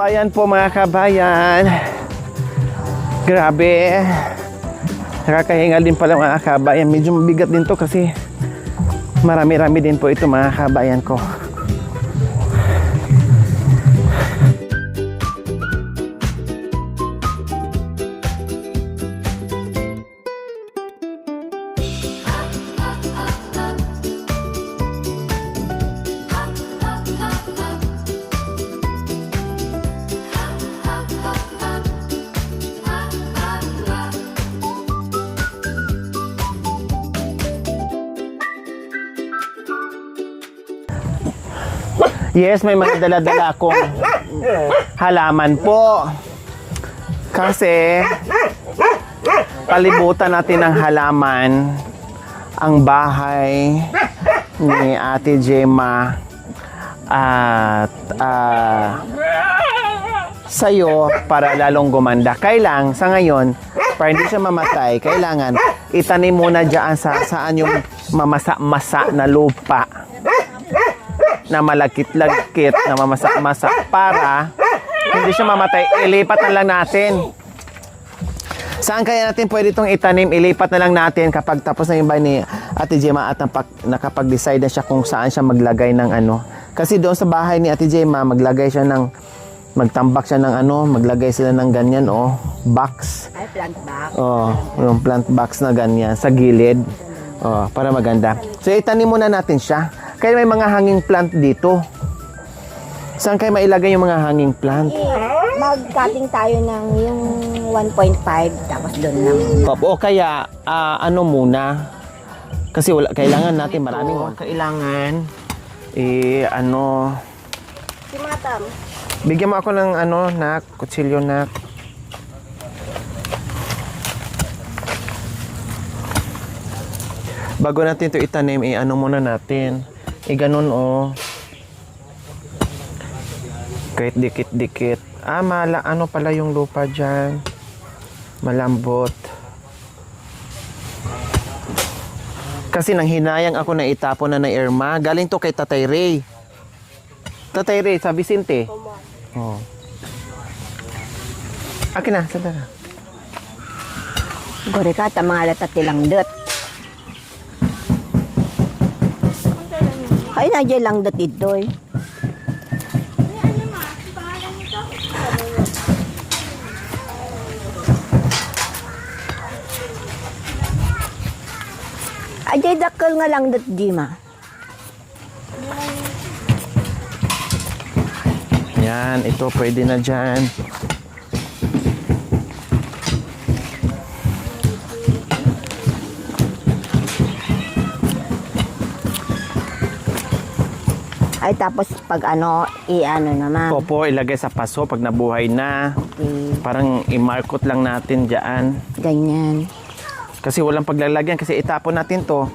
ayan po mga kabayan. Grabe. Nakakahingal din pala mga kabayan. Medyo mabigat din to kasi marami-rami din po ito mga kabayan ko. Yes, may mga dala-dala akong halaman po. Kasi palibutan natin ng halaman ang bahay ni Ate Gemma at sa'yo para lalong gumanda. Kailang sa ngayon, para hindi siya mamatay, kailangan itanim muna dyan sa saan yung mamasa-masa na lupa na malagkit-lagkit, na mamasak-masak para hindi siya mamatay. Ilipat na lang natin. Saan kaya natin pwede itong itanim? Ilipat na lang natin kapag tapos na yung bahay ni Ate Gemma at nakapag-decide na siya kung saan siya maglagay ng ano. Kasi doon sa bahay ni Ate Gemma, magtambak siya ng ano, maglagay sila ng ganyan, box. Ay, plant box. Yung plant box na ganyan, sa gilid. Para maganda. So, itanim muna natin siya. Kaya may mga hanging plant dito. Saan kayo mailagay yung mga hanging plant? Mag-cutting tayo ng yung 1.5 tapos doon lang. O kaya, ano muna? Kasi kailangan natin maraming kailangan. Si Matam. Bigyan mo ako ng kutsilyo na. Bago natin ito itanim, muna natin. Ganun kahit dikit-dikit. Ano pala yung lupa dyan? Malambot. Kasi nang hinayang ako na itapon na Irma. Galing to kay Tatay Ray. Tatay Ray, sa Vicente. Akin na, sandara. Gori ka, mga latat tilang dot. Ay, nadya lang dot ito eh. Ajay dakal nga lang dot Gima. Yan, ito pwede na dyan. Ay, tapos pag naman. Opo, ilagay sa paso pag nabuhay na. Okay. Parang imarkot lang natin dyan. Ganyan. Kasi walang paglalagyan kasi itapon natin to.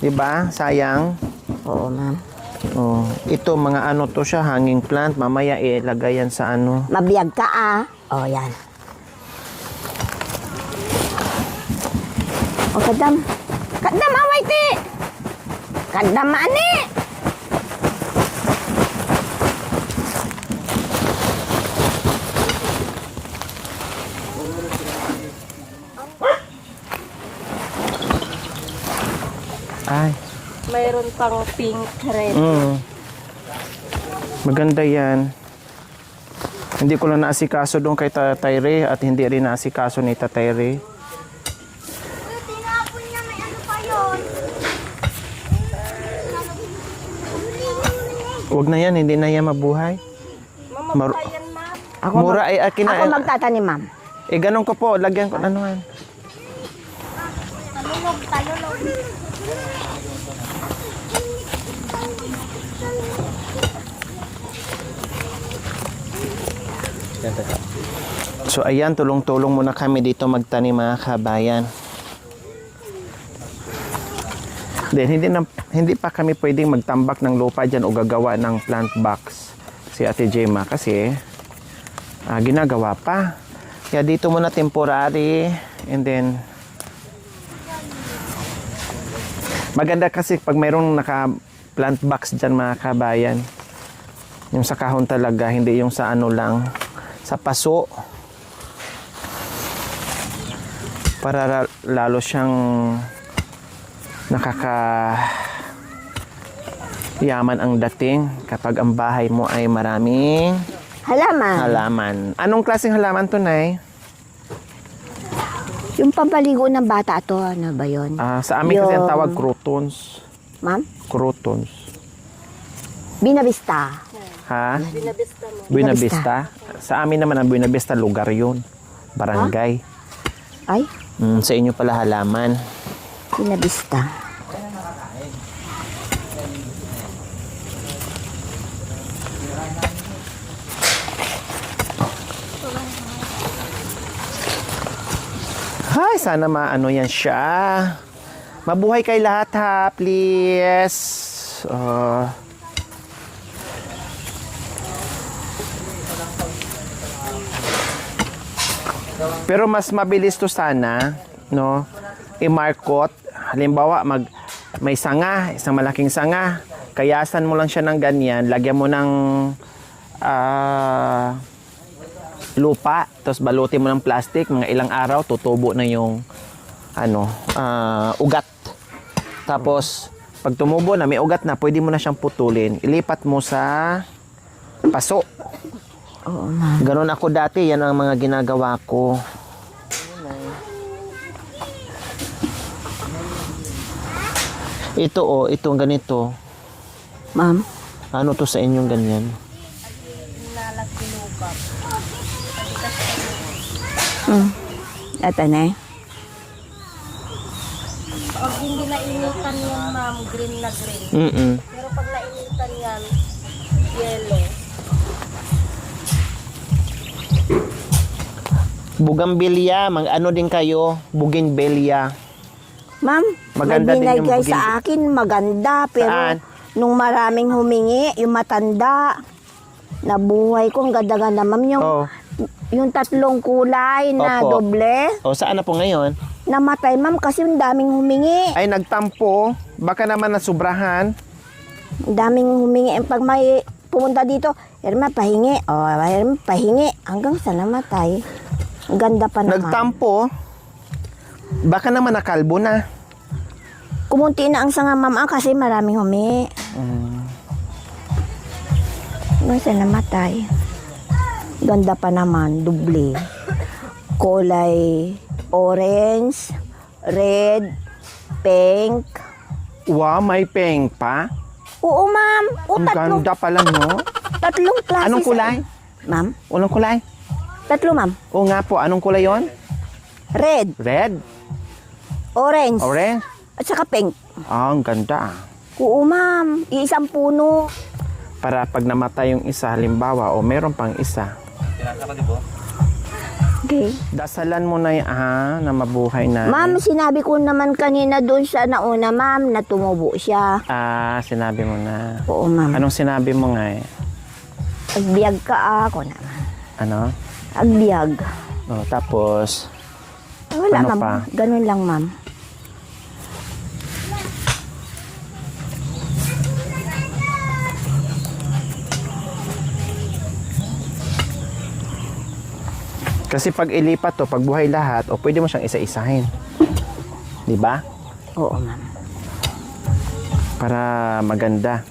'Di ba? Sayang. Oo, ma'am. Ito mga to siya, hanging plant. Mamaya ilagay yan sa Mabiyag ka yan. Kadam. Kadam, away ti. Kadam, ani. Ay. Mayroon pang pink red. Maganda yan. Hindi ko lang naasikaso doon kay Tatay Ray at hindi rin naasikaso ni Tatay Ray. Tinapon niya, may ano pa yun? Huwag na yan, hindi na yan mabuhay. Yan, ma'am. Ako Mura ay akin na. Ako magtatanim, ma'am. Ganun ko po, lagyan ko anuhan. Talulog. So ayan, tulong-tulong muna kami dito magtanim mga kabayan. Then hindi pa kami pwedeng magtambak ng lupa diyan o gagawa ng plant box si Ate Gemma kasi ginagawa pa. Kaya dito muna temporary and then maganda kasi pag mayroong naka plant box diyan mga kabayan. Yung sa kahon talaga, hindi yung sa ano lang, sa paso. Para lalo siyang yaman ang dating kapag ang bahay mo ay maraming Halaman. halaman. Anong klaseng halaman to, Nay? Yung pampaligo ng bata to, ano ba yun? Sa amin kasi ang Yung- tawag croutons. Ma'am? Croutons. Binavista. Ha? Binavista mo. Buena Vista. Sa amin naman ang Buena Vista, lugar yun. Barangay. Ay, Sa inyo pala halaman. Binavista. Hay, sana maano yan siya. Mabuhay kay lahat ha, please. Pero mas mabilis to sana, no? I-markot. Halimbawa, may sanga, isang malaking sanga. Kayasan mo lang siya ng ganyan. Lagyan mo ng lupa, tapos balutin mo ng plastic, mga ilang araw, tutubo na yung ugat. Tapos, pag tumubo na, may ugat na, pwede mo na siyang putulin. Ilipat mo sa paso. Oo, ma'am. Ganon ako dati, yan ang mga ginagawa ko. Ito itong ganito. Ma'am? Ano to sa inyong ganyan? Ito na eh. Pag hindi nainitan yan, ma'am, green na green. Mm-mm. Pero pag nainitan yan, yellow. Bugambilya, ano din kayo? Bougainvillea. Ma'am, Maganda may din yung binigay bugin- sa akin, maganda. Pero Saan? nung maraming humingi, yung matanda, nabuhay ko, ang ganda-ganda, ma'am. Yung tatlong kulay na Opo. doble, Saan na po ngayon? namatay, ma'am, kasi yung daming humingi. Ay, nagtampo. Baka naman nasubrahan. Ang daming humingi. Pag may pumunta dito, Irma, pahingi. Irma, pahingi. Hanggang sa namatay. Ang ganda pa naman. Nagtampo. Baka naman nakalbo na. Kumunti na ang sanga, ma'am, kasi maraming humingi. Hanggang sa namatay. Ganda pa naman, doble. Kulay orange, red, pink. Wow, may peng pa. Oo, ma'am. Ang ganda pala, no? Tatlong klase. Anong kulay? Ma'am? Anong kulay? Tatlo, ma'am. Oo nga po, anong kulay yon? Red, Red? orange, Orange? at saka pink. Ang ganda. Oo, ma'am. Iisang puno. Para pag namatay yung isa, halimbawa, meron pang isa. Okay. Dasalan mo na na mabuhay na. Ma'am, sinabi ko naman kanina doon sa nauna, ma'am, na tumubo siya. Sinabi mo na. Oo, ma'am. Anong sinabi mo nga eh? Agbiag ka ako naman. Ano? Agbiag. Tapos, Wala, Ano ma'am. pa? Ganun lang, ma'am. kasi pag ilipat to, pag buhay lahat, pwede mo siyang isa-isahin. Di ba? Oo, ma'am. Para maganda.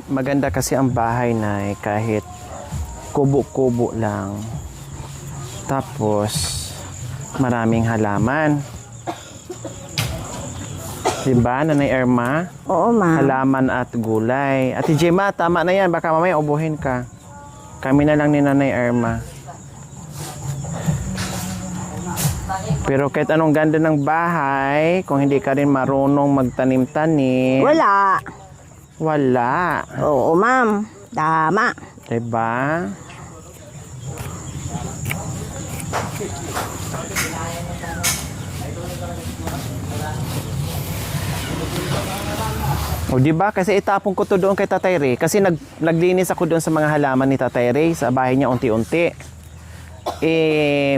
Maganda kasi ang bahay na kahit kubo-kubo lang. Tapos, maraming halaman. Diba, Nanay Irma? Oo, ma'am. Halaman at gulay. Ate Gemma, tama na yan. Baka mamaya ubuhin ka. Kami na lang ni Nanay Irma. Pero kahit anong ganda ng bahay, kung hindi ka rin marunong magtanim-tanim, Wala. wala. Oo, ma'am. Tama. Diba? O diba? Kasi itapon ko to doon kay Tatay Ray. Kasi naglinis ako doon sa mga halaman ni Tatay Ray sa bahay niya unti-unti.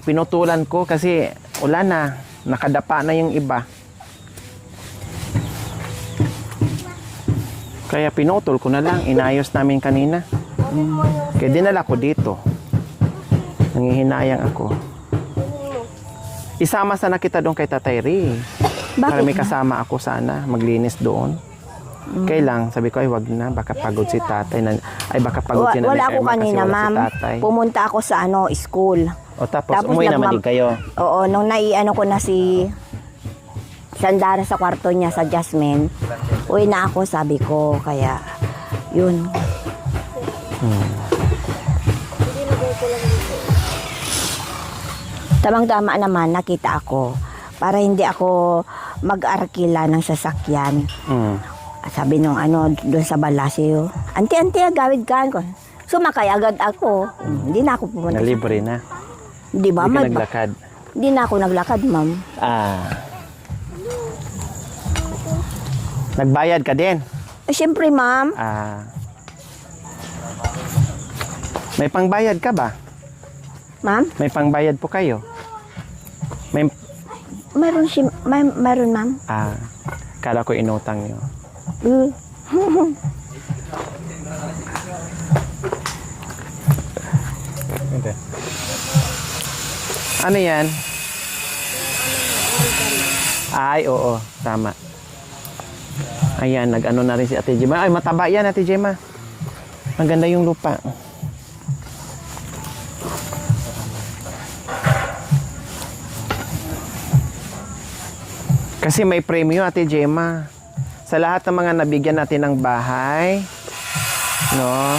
Pinutulan ko kasi ulan na. Nakadapa na yung iba. Kaya pinutol ko na lang. Inayos namin kanina. Kaya dinala ko dito. Nangihinayang ako. Isama sana kita doon kay Tatay Ri. Para Bakit may na? kasama ako sana. Maglinis doon. Kailang, sabi ko, ay wag na. Baka pagod si tatay. Ay, baka pagod si Nanay Wala ako Irma kasi kanina, wala ma'am. si tatay. Pumunta ako sa school. O tapos umuwi naman din kayo. Oo, nung naiano ko na si Sandara sa kwarto niya sa Jasmine, uwi na ako, sabi ko. Kaya, yun. Tamang-tama naman, nakita ako. Para hindi ako mag-arkila ng sasakyan. Sabi nung doon sa Balasio, Auntie, gawid ka ko. Sumakay agad ako. Hindi na ako pumunta. Nalibre na. Di ba? Hindi ka May- naglakad. Hindi na ako naglakad, ma'am. Nagbayad ka din. Siyempre, ma'am. May pangbayad ka ba? Ma'am? May pangbayad po kayo? May, Meron, ma'am. kala ko inutang nyo. Ano yan? Ay, oo. Tama. Ayan, nag-ano na rin si Ate Gemma. Ay, mataba yan, Ate Gemma. Maganda yung lupa. Kasi may premyo, Ate Gemma. Sa lahat ng mga nabigyan natin ng bahay, no?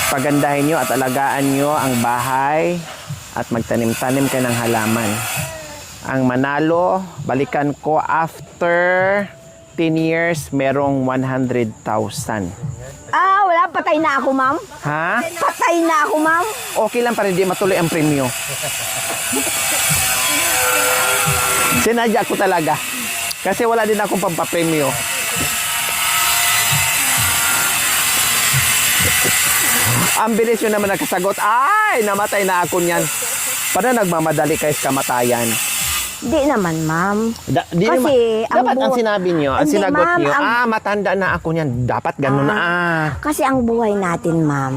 Pagandahin nyo at alagaan nyo ang bahay at magtanim-tanim kayo ng halaman. Ang manalo, balikan ko after 10 years, merong 100,000. Wala. Patay na ako, ma'am. Ha? Patay na ako, ma'am. Okay lang para hindi matuloy ang premyo. Sinadya ko talaga. Kasi wala din akong pampapremyo. Ang bilis yun naman nagkasagot. Ay, namatay na ako niyan. Paano nagmamadali kayo sa kamatayan? Di naman, ma'am. Di Kasi, naman- dapat ang buhay- sinabi niyo, ang Hindi, sinagot ma'am, niyo, ang- matanda na ako niyan. Dapat ganun na. Kasi ang buhay natin, ma'am,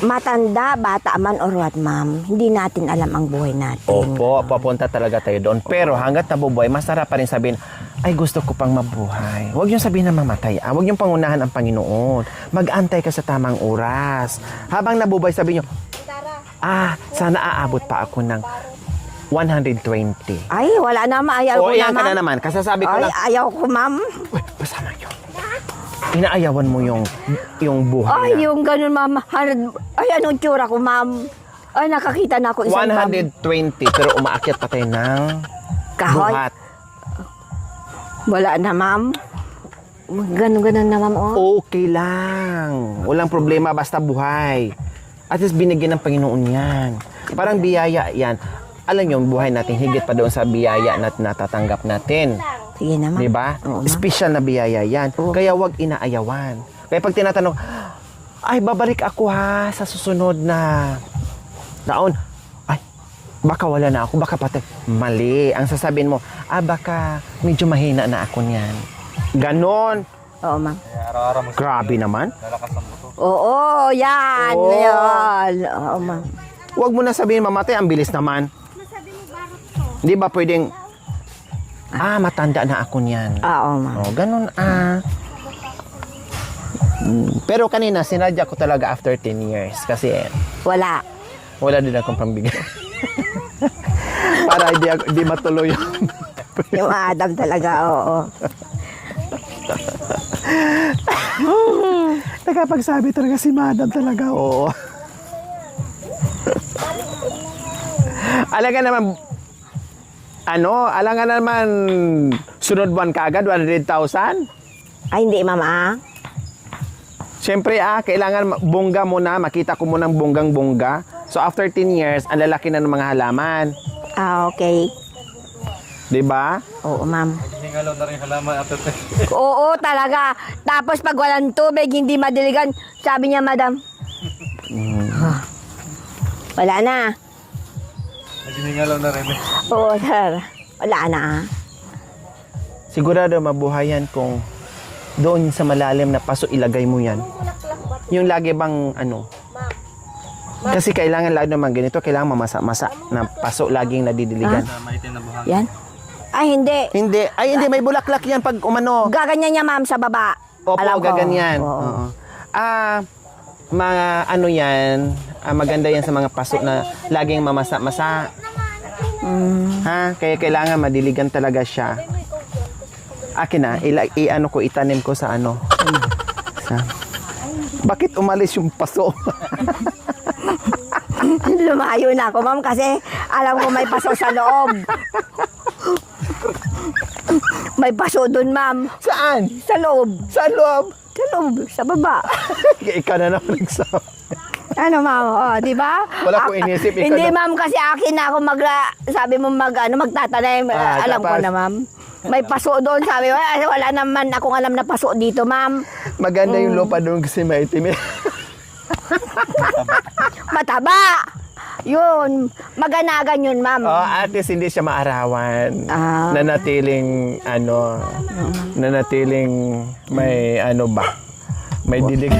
matanda, bata man or what, ma'am, hindi natin alam ang buhay natin. Opo, papunta talaga tayo doon. Pero hanggat nabubuhay, masarap pa rin sabihin, ay gusto ko pang mabuhay. Huwag yung sabihin na mamatay. Huwag yung pangunahan ang Panginoon. Mag-antay ka sa tamang oras. Habang nabubuhay, sabihin nyo, sana aabot pa ako ng 120. Ay, wala naman. Ayaw ko Iyan na, ka na ma'am. naman. Kasasabi ko Ay, lang, ayaw ko, ma'am. uy, pasama yun. Inaayawan mo yung buhay Ay, na. yung ganun, ma'am. Ay, anong tsura ko, ma'am? Ay, nakakita na ako isang 120, pero umaakyat pa tayo ng kahoy. buhat. Wala na, ma'am. Ganun-ganun na, ma'am. Oh. Okay lang. Walang problema, basta buhay. At least binigyan ng Panginoon yan. Parang biyaya yan. Alam niyo, buhay natin higit pa doon sa biyaya na natatanggap natin. Sige na, ma'am. Di ba? Oo, ma'am. Special na biyaya yan. Oo. Kaya wag inaayawan. Kaya pag tinatanong, ay, babalik ako ha sa susunod na taon. Ay, baka wala na ako, baka patay. Mali. Ang sasabihin mo, baka medyo mahina na ako niyan. Ganon. Oo, ma'am. Grabe naman. Oo, yan. Oo. Yan. Oo, ma'am. Huwag mo na sabihin mamatay, ang bilis naman. Hindi ba pwedeng, matanda na ako niyan. Oo, ma'am. Oh, ganun Pero kanina, sinadya ko talaga after 10 years. Kasi Wala. wala din akong pambigay. Para hindi matuloy yung... Yung Adam talaga, oo. Nakapagsabi talaga si Madam talaga, oo. Alaga naman, alaga naman, sunod buwan ka agad, 100,000? Ay, hindi, ma'am, Siyempre, kailangan bongga muna, makita ko muna ng bonggang-bongga. So, after 10 years, ang lalaki na ng mga halaman. Okay. Di ba? Oo, ma'am. Hingalaw na rin halaman after 10. Oo, talaga. Tapos pag walang tubig, hindi madiligan, sabi niya, madam, wala na. Naginingalaw na rin eh. Oo, sir. Wala na. Sigurado mabuhayan kung doon sa malalim na paso ilagay mo yan. Yung lagi bang ano? Kasi kailangan lagi naman ganito, kailangan mamasa-masa na paso laging nadidiligan. Na maitim na buhangin. Yan. Ay, hindi. Hindi, ay hindi may bulaklak yan pag umano. Gaganyan niya, ma'am, sa baba. Opo, Alam ko. gaganyan. Oo. Oo. Mga ano yan, maganda yan sa mga paso na laging mamasa-masa. Ha? Kaya kailangan madiligan talaga siya. Akin na, i-ano ko, itanim ko sa ano. Sa, bakit umalis yung paso? Lumayo na ako, ma'am, kasi alam ko may paso sa loob. May paso doon, ma'am. Saan? Sa loob. Sa loob? Sa loob. Sa baba. Ikaw na naman nagsabi. Ano, ma'am? Oh, di ba? Wala ko inisip, ikaw Hindi, na- ma'am, kasi akin na ako sabi mo magtatanim. Alam ko tapos? na, ma'am. May paso doon, sabi mo. Ay, wala naman akong alam na paso dito, ma'am. Maganda yung lupa doon kasi maitim. Mataba. Yun. Maganagan yun, ma'am. Oh, at least hindi siya maarawan. Ah. Nanatiling ano, nanatiling may ano ba? May dilig.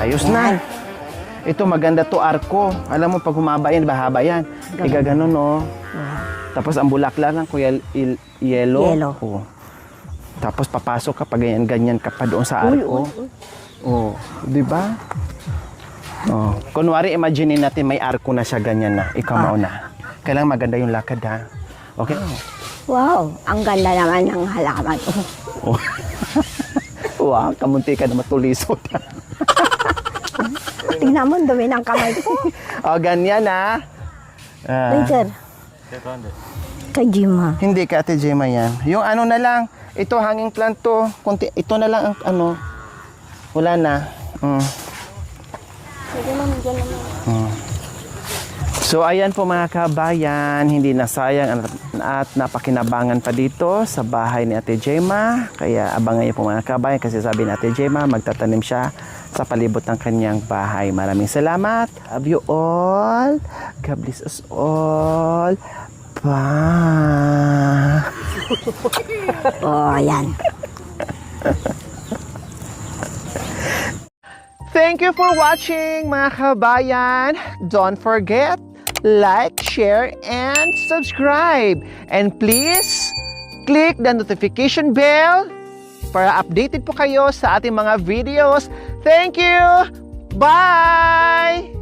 Ayos na. Ito maganda to arko. Alam mo pag humaba yan, bahaba yan. Iga ganun, no? Tapos ang bulaklak lang kuya yellow. Yellow. Oh. Tapos papasok ka pag ganyan ka pa doon sa arko. Oh, 'di ba? Oh, kunwari imagine natin may arko na siya ganyan na. Ikaw mauna. Kailangan maganda yung lakad ha. Okay? Wow, ang ganda naman ng halaman. Oh. Wow, kamunti ka na matulisod. Tingnan mo, dumi ng kamay ko. Oh, ganyan ha. Later, Ito, hindi. kay Jima. Hindi ka Ate Gemma yan. Yung ano na lang, ito hanging plant to. Kunti, ito na lang ang ano. Wala na. Sige, ma'am, dyan naman. So ayan po mga kabayan, hindi na sayang at napakinabangan pa dito sa bahay ni Ate Gemma. Kaya abangan niyo po mga kabayan kasi sabi ni Ate Gemma magtatanim siya sa palibot ng kanyang bahay. Maraming salamat. Love you all. God bless us all. Bye. Oh, yan. Thank you for watching mga kabayan. Don't forget, like, share, and subscribe. And please, click the notification bell para updated po kayo sa ating mga videos. Thank you! Bye!